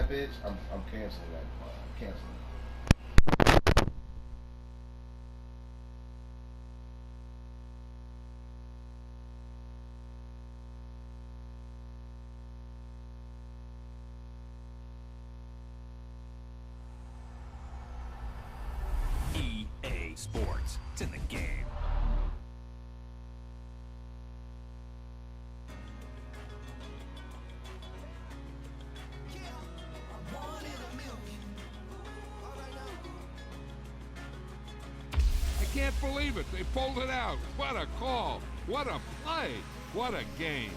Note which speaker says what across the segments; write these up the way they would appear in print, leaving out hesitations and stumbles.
Speaker 1: that bitch, I'm canceling that. I'm canceling.
Speaker 2: EA Sports. It's in the game.
Speaker 3: I can't believe it. They pulled it out. What a call. What a play. What a game.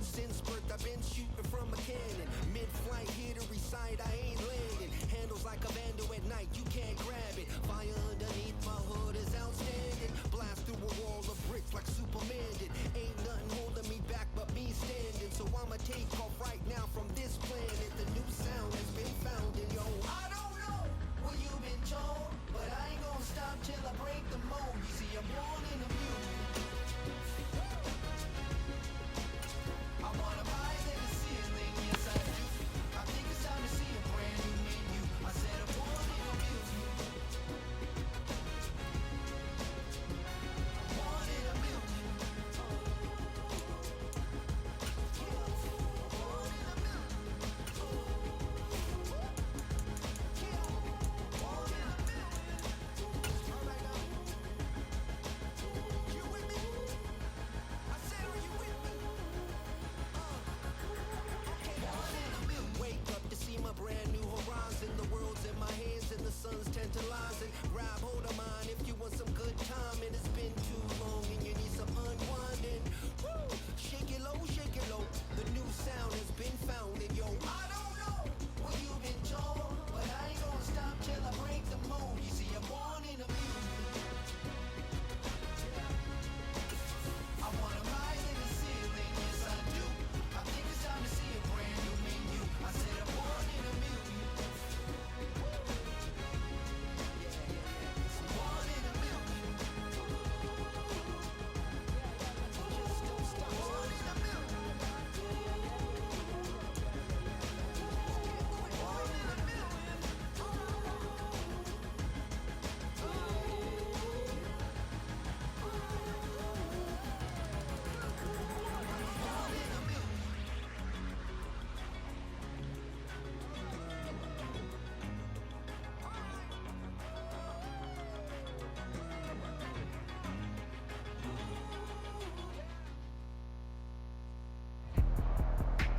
Speaker 4: Since birth, I've been shooting from a cannon. Mid-flight, here to recite, I ain't landing. Handles like a vandal at night, you can't grab it. Fire underneath my hood is outstanding. Blast through a wall of bricks like Superman did. Ain't nothing holding me back but me standing. So I'ma take off right now from this planet. The new sound has been found in yo. I don't know what you've been told, but I ain't gonna stop till I break the mold. You see, I'm born in a mule. I wanna rise in the ceiling, yes I do. I think it's time to see a brand new menu. I said I'm born in a mule. I'm born in a mule. Wake up to see my brand new horizon. The world's in my hands and the sun's tantalizing. Grab hold of mine if you want some good time. And it's been too long and you need some unwinding. Woo! Shake it low. The new sound has been found. And yo, I don't know what you've been told, but I ain't gonna stop till I break the mold. You see, I'm born in a mule. I wanna rise in the ceiling, yes I do. I think it's time to see a brand new menu. I said I'm born in a mule. I'm born in a mule. Just don't stop. Born in a mule. Born in a mule.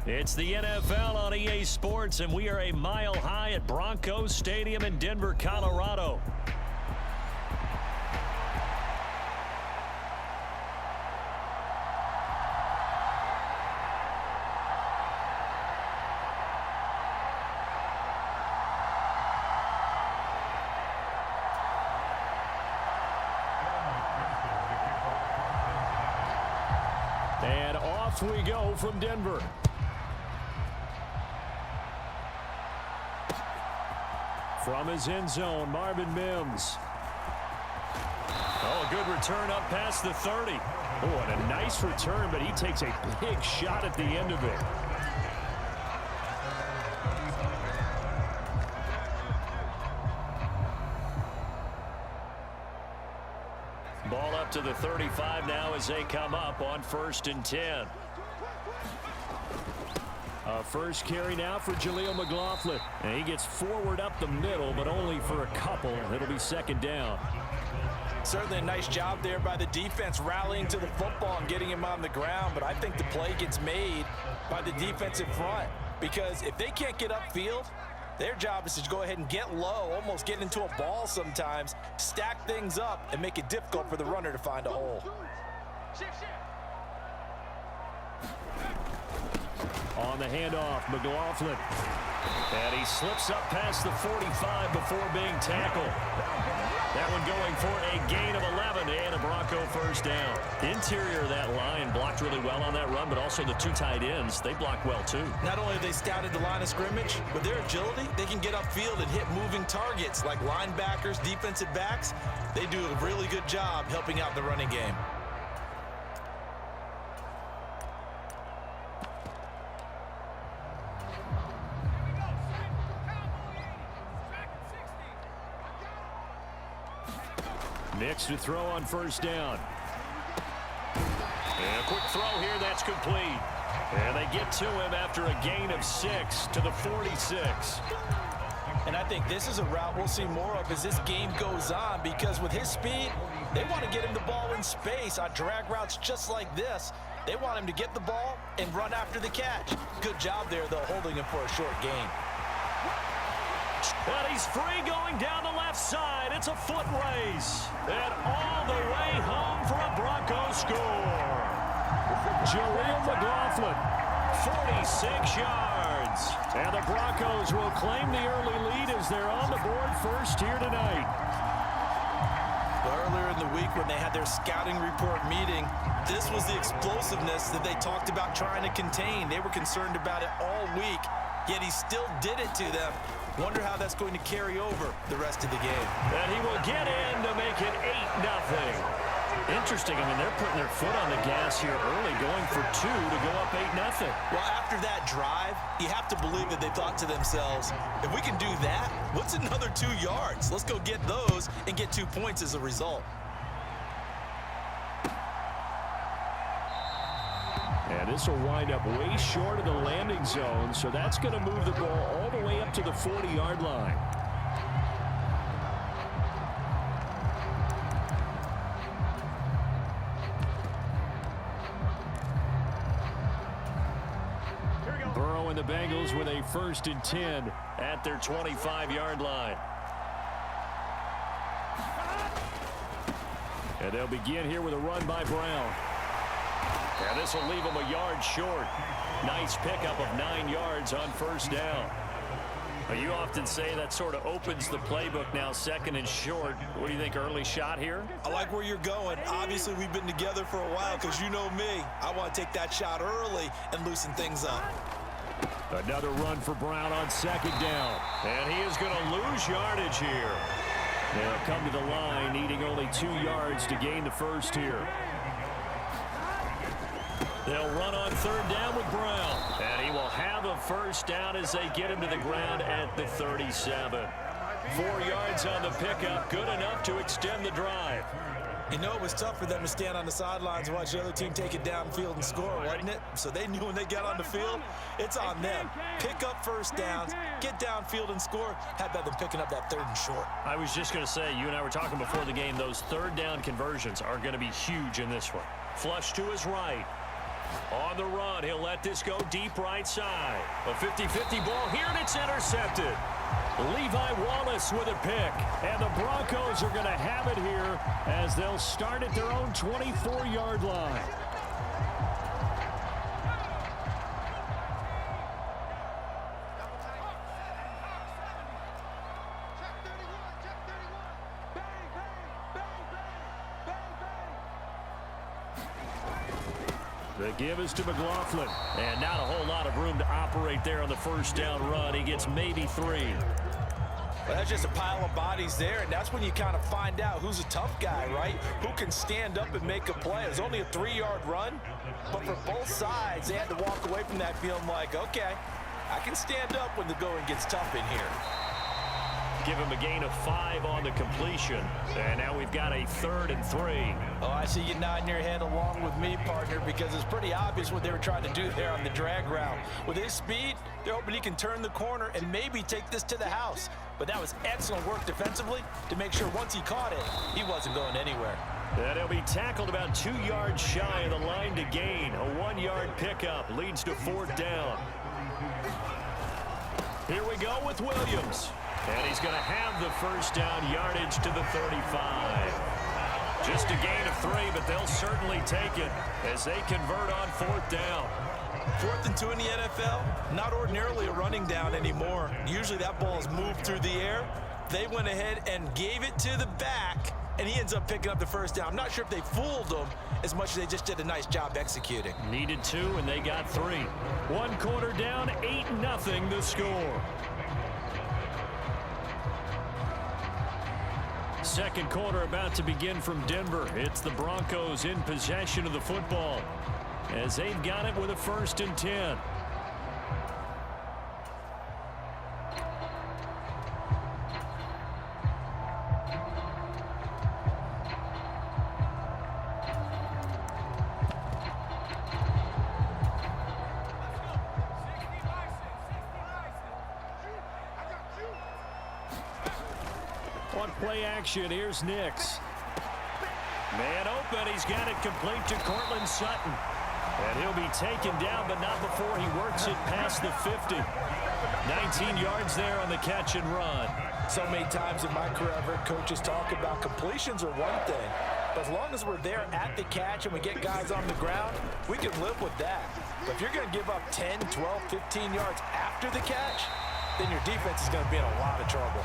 Speaker 5: It's the NFL on EA Sports, and we are a mile high at Broncos Stadium in Denver, Colorado. And off we go from Denver. From his end zone, Marvin Mims. Oh, a good return up past the 30. Oh, and a nice return, but he takes a big shot at the end of it. Ball up to the 35 now as they come up on 1st and 10. First carry now for Jaleel McLaughlin. And he gets forward up the middle, but only for a couple. It'll be 2nd down.
Speaker 6: Certainly a nice job there by the defense rallying to the football and getting him on the ground. But I think the play gets made by the defensive front, because if they can't get upfield, their job is to go ahead and get low, almost get into a ball sometimes, stack things up, and make it difficult for the runner to find a hole.
Speaker 5: On the handoff, McLaughlin. And he slips up past the 45 before being tackled. That one going for a gain of 11 and a Bronco 1st down. Interior of that line blocked really well on that run, but also the 2 tight ends, they blocked well too.
Speaker 6: Not only have they scouted the line of scrimmage, with their agility, they can get upfield and hit moving targets like linebackers, defensive backs. They do a really good job helping out the running game.
Speaker 5: Mix to throw on first down. And a quick throw here, that's complete. And they get to him after a gain of 6 to the 46.
Speaker 6: And I think this is a route we'll see more of as this game goes on, because with his speed, they want to get him the ball in space on drag routes just like this. They want him to get the ball and run after the catch. Good job there, though, holding him for a short gain.
Speaker 5: And he's free going down the left side. It's a foot race. And all the way home for a Broncos score. Jaleel McLaughlin, 46 yards. And the Broncos will claim the early lead as they're on the board first here tonight.
Speaker 6: Earlier in the week when they had their scouting report meeting, this was the explosiveness that they talked about trying to contain. They were concerned about it all week, yet he still did it to them. Wonder how that's going to carry over the rest of the game.
Speaker 5: And he will get in to make it 8-0. Interesting. I mean, they're putting their foot on the gas here early, going for 2 to go up 8-0.
Speaker 6: Well, after that drive, you have to believe that they thought to themselves, if we can do that, what's another 2 yards? Let's go get those and get 2 points as a result.
Speaker 5: And this will wind up way short of the landing zone, so that's going to move the ball all the way up to the 40-yard line. Burrow and the Bengals with a 1st and 10 at their 25-yard line. And they'll begin here with a run by Brown. And this will leave him a yard short. Nice pickup of 9 yards on first down. You often say that sort of opens the playbook now, 2nd and short. What do you think, early shot here?
Speaker 6: I like where you're going. Obviously, we've been together for a while because you know me. I want to take that shot early and loosen things up.
Speaker 5: Another run for Brown on 2nd down. And he is going to lose yardage here. They'll come to the line, needing only 2 yards to gain the first here. They'll run on 3rd down with Brown. And he will have a first down as they get him to the ground at the 37. 4 yards on the pickup, good enough to extend the drive.
Speaker 6: You know, it was tough for them to stand on the sidelines and watch the other team take it downfield and score, wasn't it? So they knew when they got on the field, it's on them. Pick up first downs, get downfield and score. How about them picking up that 3rd and short?
Speaker 5: I was just going to say, you and I were talking before the game, those 3rd down conversions are going to be huge in this one. Flush to his right. On the run, he'll let this go deep right side. A 50-50 ball here, and it's intercepted. Levi Wallace with a pick. And the Broncos are going to have it here as they'll start at their own 24-yard line. The give is to McLaughlin. And not a whole lot of room to operate there on the first down run. He gets maybe 3.
Speaker 6: Well, that's just a pile of bodies there, and that's when you kind of find out who's a tough guy, right? Who can stand up and make a play. It was only a 3-yard run, but for both sides, they had to walk away from that feeling like, okay, I can stand up when the going gets tough in here.
Speaker 5: Give him a gain of 5 on the completion. And now we've got a 3rd and 3.
Speaker 6: Oh, I see you nodding your head along with me, partner, because it's pretty obvious what they were trying to do there on the drag route. With his speed, they're hoping he can turn the corner and maybe take this to the house. But that was excellent work defensively to make sure once he caught it, he wasn't going anywhere.
Speaker 5: And he'll be tackled about 2 yards shy of the line to gain. A 1-yard pickup leads to 4th down. Here we go with Williams. And he's going to have the first down yardage to the 35. Just a gain of 3, but they'll certainly take it as they convert on 4th down.
Speaker 6: 4th and 2 in the NFL, not ordinarily a running down anymore. Usually that ball is moved through the air. They went ahead and gave it to the back, and he ends up picking up the first down. I'm not sure if they fooled him as much as they just did a nice job executing.
Speaker 5: Needed 2, and they got 3. 1 quarter down, 8-0 the score. Second quarter about to begin from Denver. It's the Broncos in possession of the football as they've got it with a 1st and 10. talk play action. Here's Nix. Man open. He's got it complete to Cortland Sutton. And he'll be taken down, but not before he works it past the 50. 19 yards there on the catch and run.
Speaker 6: So many times in my career, I've heard coaches talk about completions are one thing. But as long as we're there at the catch and we get guys on the ground, we can live with that. But if you're going to give up 10, 12, 15 yards after the catch, then your defense is going to be in a lot of trouble.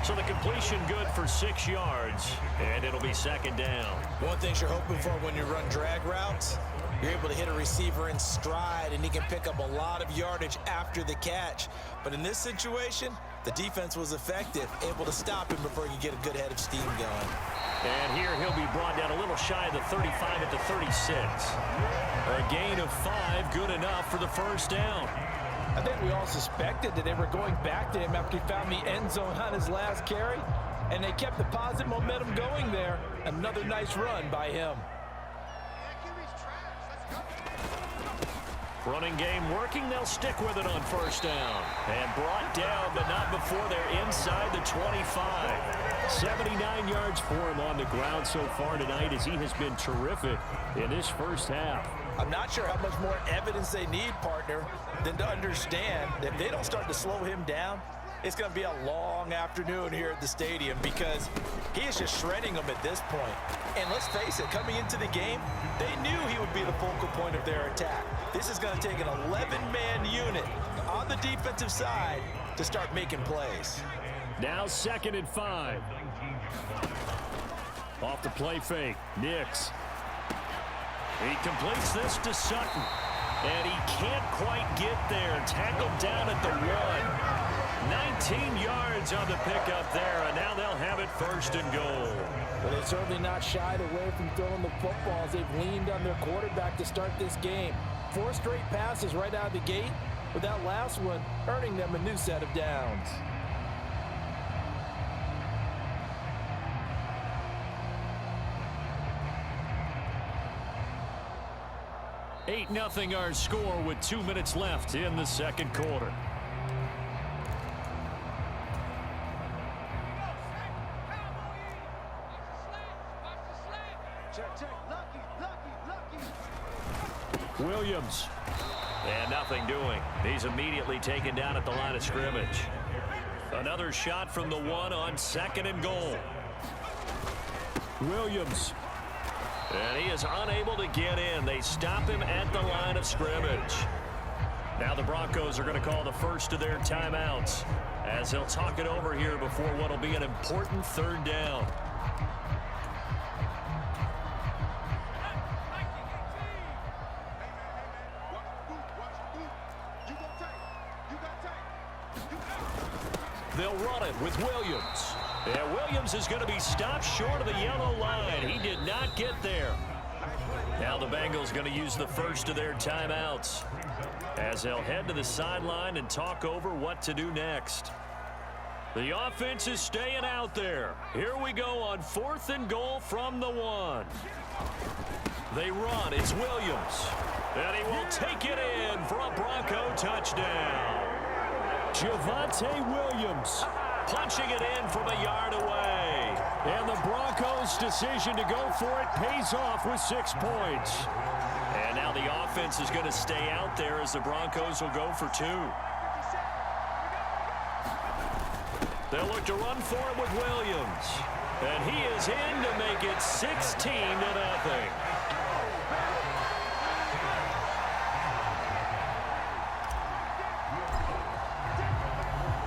Speaker 5: So the completion good for 6 yards, and it'll be second down.
Speaker 6: One thing you're hoping for when you run drag routes, you're able to hit a receiver in stride, and he can pick up a lot of yardage after the catch. But in this situation, the defense was effective, able to stop him before he could get a good head of steam going.
Speaker 5: And here he'll be brought down a little shy of the 35 at the 36. A gain of 5, good enough for the first down.
Speaker 6: I think we all suspected that they were going back to him after he found the end zone on his last carry, and they kept the positive momentum going there. Another nice run by him.
Speaker 5: Running game working. They'll stick with it on first down. And brought down, but not before they're inside the 25. 79 yards for him on the ground so far tonight, as he has been terrific in this first half.
Speaker 6: I'm not sure how much more evidence they need, partner, than to understand that if they don't start to slow him down, it's going to be a long afternoon here at the stadium, because he is just shredding them at this point. And let's face it, coming into the game, they knew he would be the focal point of their attack. This is going to take an 11-man unit on the defensive side to start making plays.
Speaker 5: Now 2nd and 5. Off the play fake, Nix. He completes this to Sutton, and he can't quite get there. Tackled down at the 1. 19 yards on the pickup there, and now they'll have it 1st and goal.
Speaker 6: But they've certainly not shied away from throwing the football as they've leaned on their quarterback to start this game. 4 straight passes right out of the gate, with that last one earning them a new set of downs.
Speaker 5: 8-0 our score with 2 minutes left in the second quarter. Williams. And nothing doing. He's immediately taken down at the line of scrimmage. Another shot from the 1 on 2nd and goal. Williams. And he is unable to get in. They stop him at the line of scrimmage. Now the Broncos are going to call the first of their timeouts, as they'll talk it over here before what will be an important 3rd down. They'll run it with Williams. And Williams is going to be stopped short of the yellow line. He did not get there. Now the Bengals going to use the first of their timeouts, as they'll head to the sideline and talk over what to do next. The offense is staying out there. Here we go on 4th and goal from the 1. They run. It's Williams. And he will take it in for a Bronco touchdown. Javonte Williams punching it in from a yard away. And the Broncos' decision to go for it pays off with 6 points. And now the offense is going to stay out there, as the Broncos will go for 2. They'll look to run for it with Williams. And he is in to make it 16-0.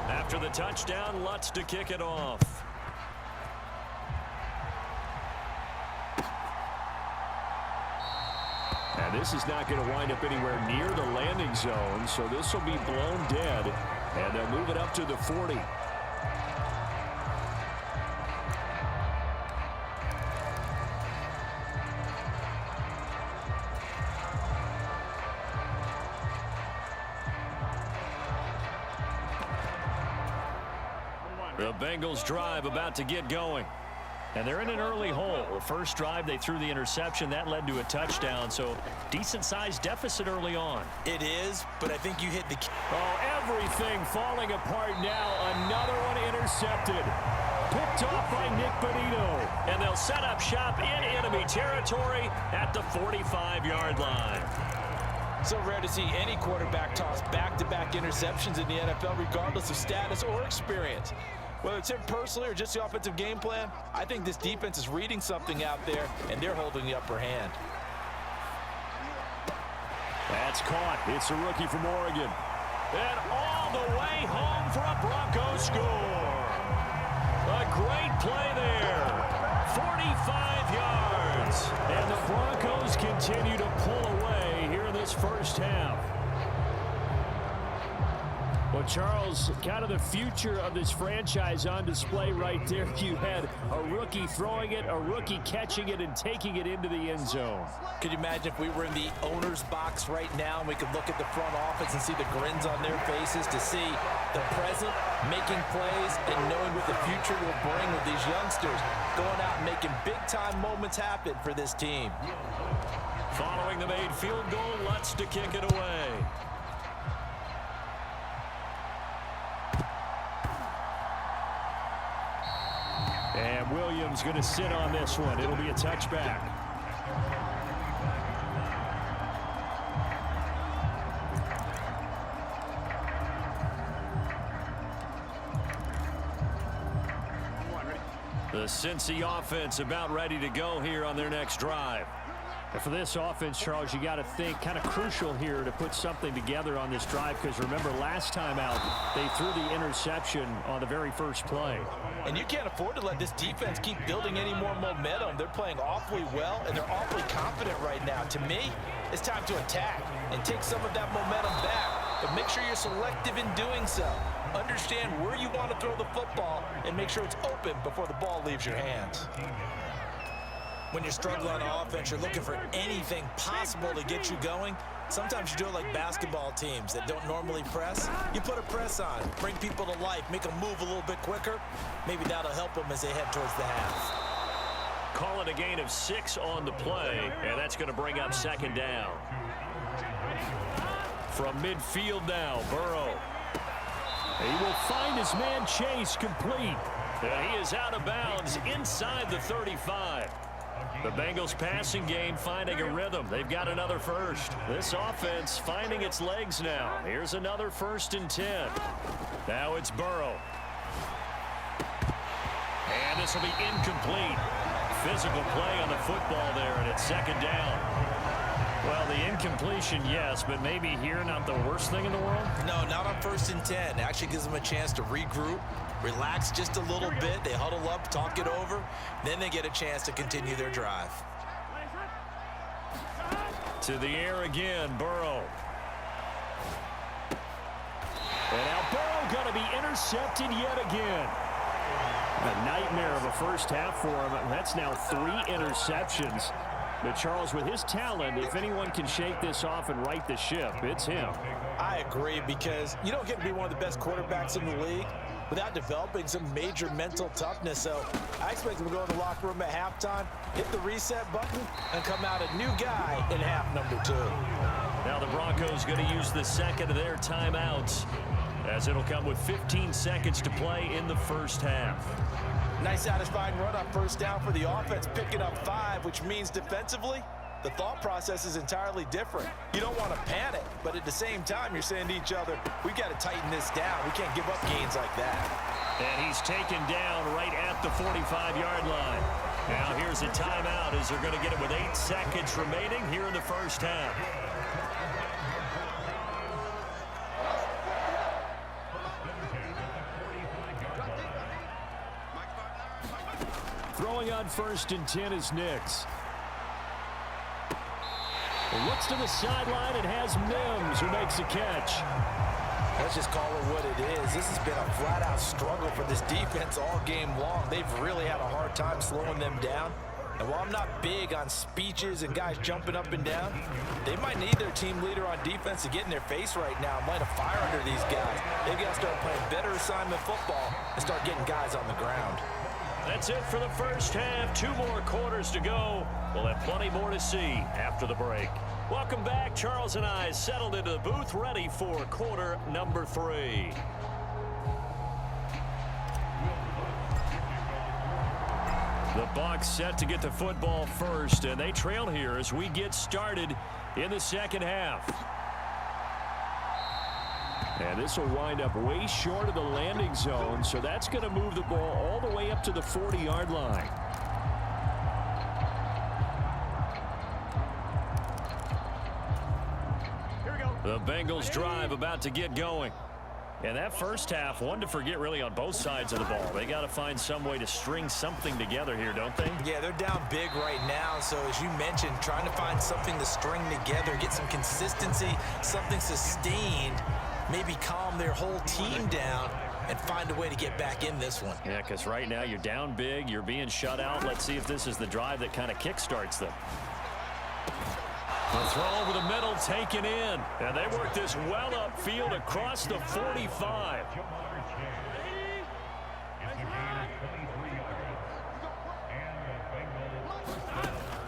Speaker 5: After the touchdown, Lutz to kick it off. And this is not going to wind up anywhere near the landing zone, so this will be blown dead, and they'll move it up to the 40. The Bengals drive about to get going. And they're in an early hole. The first drive, they threw the interception. That led to a touchdown, so decent-sized deficit early on.
Speaker 6: It is, but I think you hit the key.
Speaker 5: Oh, everything falling apart now. Another one intercepted. picked off by Nick Bonito. And they'll set up shop in enemy territory at the 45-yard line.
Speaker 6: So rare to see any quarterback toss back-to-back interceptions in the NFL, regardless of status or experience. Whether it's him personally or just the offensive game plan, I think this defense is reading something out there, and they're holding the upper hand.
Speaker 5: That's caught. It's a rookie from Oregon. And all the way home for a Broncos score. A great play there. 45 yards. And the Broncos continue to pull away here in this first half. Well, Charles, kind of the future of this franchise on display right there. You had a rookie throwing it, a rookie catching it, and taking it into the end zone.
Speaker 6: Could you imagine if we were in the owner's box right now and we could look at the front office and see the grins on their faces, to see the present making plays and knowing what the future will bring with these youngsters going out and making big-time moments happen for this team.
Speaker 5: Following the made field goal, Lutz to kick it away. And Williams going to sit on this one. It'll be a touchback. The Cincy offense about ready to go here on their next drive. And for this offense, Charles, you got to think kind of crucial here to put something together on this drive, because remember last time out they threw the interception on the very first play.
Speaker 6: And you can't afford to let this defense keep building any more momentum. They're playing awfully well, and they're awfully confident right now. To me, it's time to attack and take some of that momentum back, but make sure you're selective in doing so. Understand where you want to throw the football and make sure it's open before the ball leaves your hands. When you're struggling on offense, you're looking for anything possible to get you going. Sometimes you do it like basketball teams that don't normally press. You put a press on, bring people to life, make them move a little bit quicker. Maybe that'll help them as they head towards the half.
Speaker 5: Call it a gain of 6 on the play, and that's going to bring up second down. From midfield now, Burrow. He will find his man Chase complete. And he is out of bounds inside the 35. The Bengals passing game finding a rhythm. They've got another first. This offense finding its legs now. Here's another 1st and 10. Now it's Burrow. And this will be incomplete. Physical play on the football there, and it's second down. Well, the incompletion, yes, but maybe here not the worst thing in the world?
Speaker 6: No, not on 1st and 10. It actually gives them a chance to regroup, relax just a little bit. They huddle up, talk it over. Then they get a chance to continue their drive.
Speaker 5: To the air again, Burrow. And now Burrow going to be intercepted yet again. A nightmare of a first half for him. That's now 3 interceptions. But Charles, with his talent, if anyone can shake this off and right the ship, it's him.
Speaker 6: I agree, because you don't get to be one of the best quarterbacks in the league without developing some major mental toughness. So I expect him to go in the locker room at halftime, hit the reset button, and come out a new guy in half number 2.
Speaker 5: Now the Broncos going to use the second of their timeouts, as it'll come with 15 seconds to play in the first half.
Speaker 6: Nice satisfying run on 1st down for the offense, picking up 5, which means defensively, the thought process is entirely different. You don't want to panic, but at the same time, you're saying to each other, we've got to tighten this down. We can't give up gains like that.
Speaker 5: And he's taken down right at the 45-yard line. Now here's a timeout as they're going to get it with 8 seconds remaining here in the first half. Throwing on 1st and 10 is Nix. Looks to the sideline and has Mims, who makes a catch.
Speaker 6: Let's just call it what it is. This has been a flat-out struggle for this defense all game long. They've really had a hard time slowing them down. And while I'm not big on speeches and guys jumping up and down, they might need their team leader on defense to get in their face right now and light a fire under these guys. They've got to start playing better assignment football and start getting guys on the ground.
Speaker 5: That's it for the first half. 2 more quarters to go. We'll have plenty more to see after the break. Welcome back. Charles and I settled into the booth, ready for quarter number 3. The Bucs set to get the football first, and they trail here as we get started in the second half. And this will wind up way short of the landing zone, so that's going to move the ball all the way up to the 40-yard line. Here we go. The Bengals drive about to get going. And that first half, one to forget really on both sides of the ball. They got to find some way to string something together here, don't they?
Speaker 6: Yeah, they're down big right now. So as you mentioned, trying to find something to string together, get some consistency, something sustained, maybe calm their whole team down and find a way to get back in this one.
Speaker 5: Yeah, because right now you're down big, you're being shut out. Let's see if this is the drive that kind of kickstarts them. The throw over the middle, taken in. And they work this well upfield across the 45.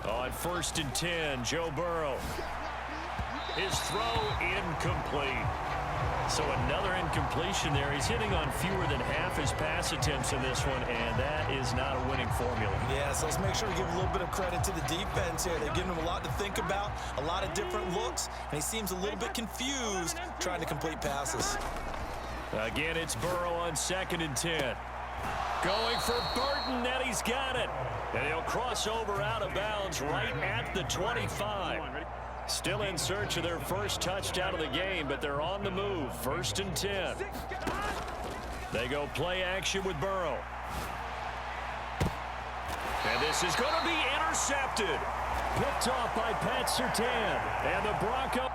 Speaker 5: On 1st and 10, Joe Burrow. His throw incomplete. So another incompletion there. He's hitting on fewer than half his pass attempts in this one, and that is not a winning formula.
Speaker 6: Yeah, so let's make sure to give a little bit of credit to the defense here. They're giving him a lot to think about, a lot of different looks, and he seems a little bit confused trying to complete passes.
Speaker 5: Again, it's Burrow on 2nd and 10. Going for Burton, and he's got it. And he'll cross over out of bounds right at the 25. Still in search of their first touchdown of the game, but they're on the move. 1st and 10. They go play action with Burrow. And this is going to be intercepted. Picked off by Pat Surtain. And the Broncos